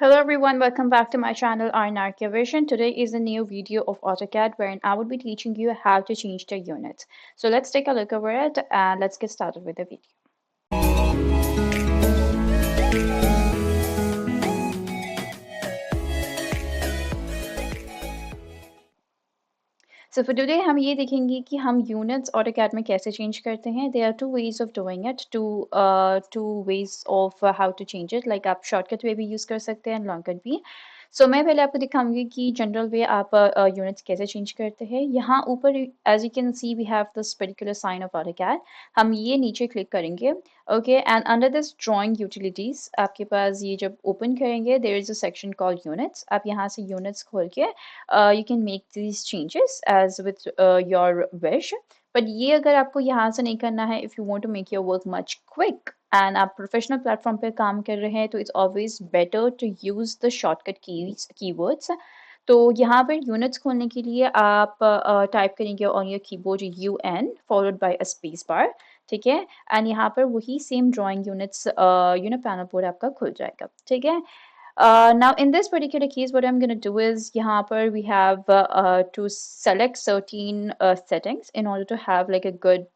Hello everyone, welcome back to my channel RN ArchiVision. Today is a new video of AutoCAD wherein I will be teaching you how to change the units. So let's take a look over it and let's get started with the video. So for today हम ये देखेंगे कि हम units AutoCAD में कैसे change करते हैं. There are two ways of doing it, two ways of how to change it. Like आप shortcut way भी use कर सकते हैं, longcut भी. So मैं पहले आपको दिखाऊंगी कि जनरल वे आप यूनिट्स कैसे चेंज करते हैं. यहाँ ऊपर as you can see we have this particular sign of AutoCAD. हम ये नीचे क्लिक करेंगे. Okay, and under this drawing utilities आपके पास ये जब ओपन करेंगे there is a section called units. आप यहाँ से यूनिट्स खोल के you can make these changes as with your wish. But ये अगर आपको यहाँ से नहीं करना है, if you want to make your work much quick and आप प्रोफेशनल प्लेटफॉर्म पे काम कर रहे हैं तो it's always better to use the shortcut keywords. तो यहाँ पर यूनिट्स खोलने के लिए आप टाइप करेंगे on your keyboard UN followed by a space bar. ठीक है, एंड यहाँ पर वही same drawing units panel board आपका खुल जाएगा. ठीक है. Now in this particular case, what I'm going to do is यहाँ पर we have to select certain settings in order to have like a good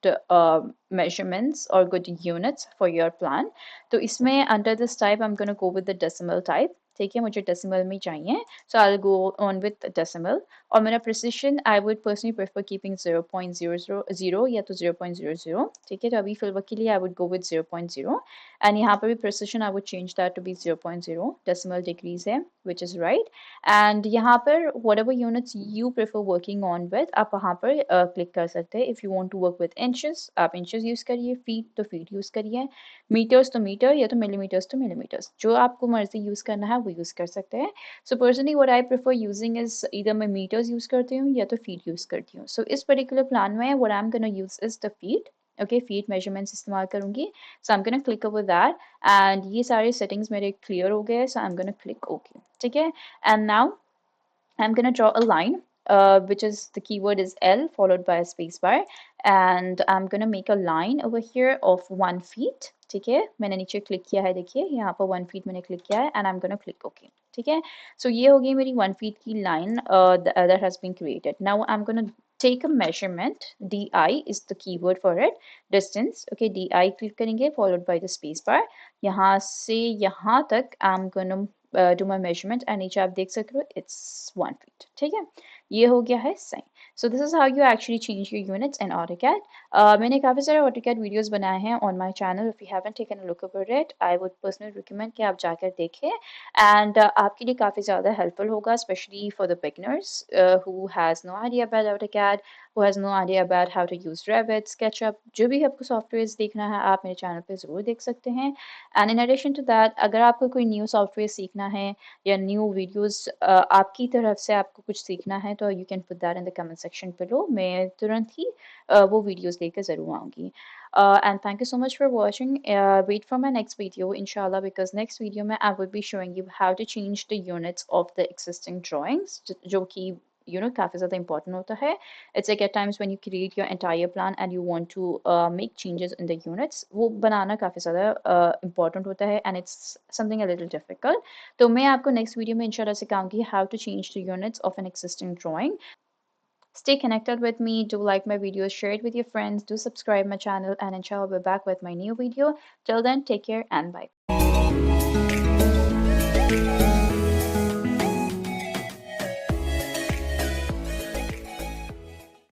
measurements or good units for your plan. तो इसमें under this type I'm going to go with the decimal type. ठीक है, मुझे decimal में चाहिए, so I'll go on with decimal. और मेरा precision I would personally prefer keeping 0.000 या तो 0.00. ठीक है, तो अभी फिलहाल के लिए I would go with 0.0. and यहाँ पर भी precision I would change that to be 0.0. decimal degrees है, which is right. and यहाँ पर whatever units you prefer working on with आप वहाँ पर click कर सकते हैं. if you want to work with inches आप inches use करिए, feet तो feet use करिए, meters तो meter या तो millimeters तो millimeters, जो आपको मर्जी use करना है वो use कर सकते हैं. so personally what I prefer using is either मैं meters use करती हूँ या तो feet use करती हूँ. so इस particular plan में what I'm gonna use is the feet. okay, feet measurements इस्तेमाल करूँगी. so I'm gonna click over that and ये सारे settings मेरे clear हो गए. so I'm gonna click OK. ठीक है, and now I'm gonna draw a line which is the keyword is L followed by a space bar, and I'm gonna make a line over here of 1 feet. ठीक है, मैंने नीचे click किया है, देखिए यहाँ पर 1 feet मैंने क्लिक किया है and I'm gonna click OK. ठीक है, so ये हो गई मेरी 1 feet की line that has been created. Now I'm gonna take a measurement. DI is the keyword for it. Distance. Okay, DI click करेंगे followed by the space bar. यहाँ से यहाँ तक I'm gonna do my measurement and नीचे आप देख सकते हो it's 1 feet. ठीक है, ये हो गया है सही. So this is how you actually change your units in AutoCAD. मैंने काफ़ी सारे AutoCAD videos बनाए हैं on my channel. If you haven't taken a look over it, I would personally recommend कि आप जाकर देखें and आपके लिए काफ़ी ज़्यादा helpful होगा, especially for the beginners who has no idea about AutoCAD, who has no idea about how to use Revit, SketchUp. जो भी आपको सॉफ्टवेयर देखना है आप मेरे चैनल पे ज़रूर देख सकते हैं. And in addition to that अगर आपको कोई न्यू सॉफ्टवेयर सीखना है या न्यू वीडियोस आपकी तरफ से आपको कुछ सीखना है तो you can put that in the comment section below. मैं तुरंत ही वो वीडियोस लेकर ज़रूर आऊँगी. And thank you so much for watching. Wait for my next video inshallah, because next video में I will be showing you how to change the units of the existing drawings जो कि काफ़ी ज़्यादा important होता है. It's like at times when you create your entire plan and you want to make changes in the units, वो बनाना काफ़ी ज़्यादा important होता है and it's something a little difficult. तो मैं आपको next video में इंशाल्लाह सिखाऊंगी how to change the units of an existing drawing. Stay connected with me. Do like my videos, share it with your friends, do subscribe my channel, and inshallah I'll be back with my new video. Till then, take care and bye.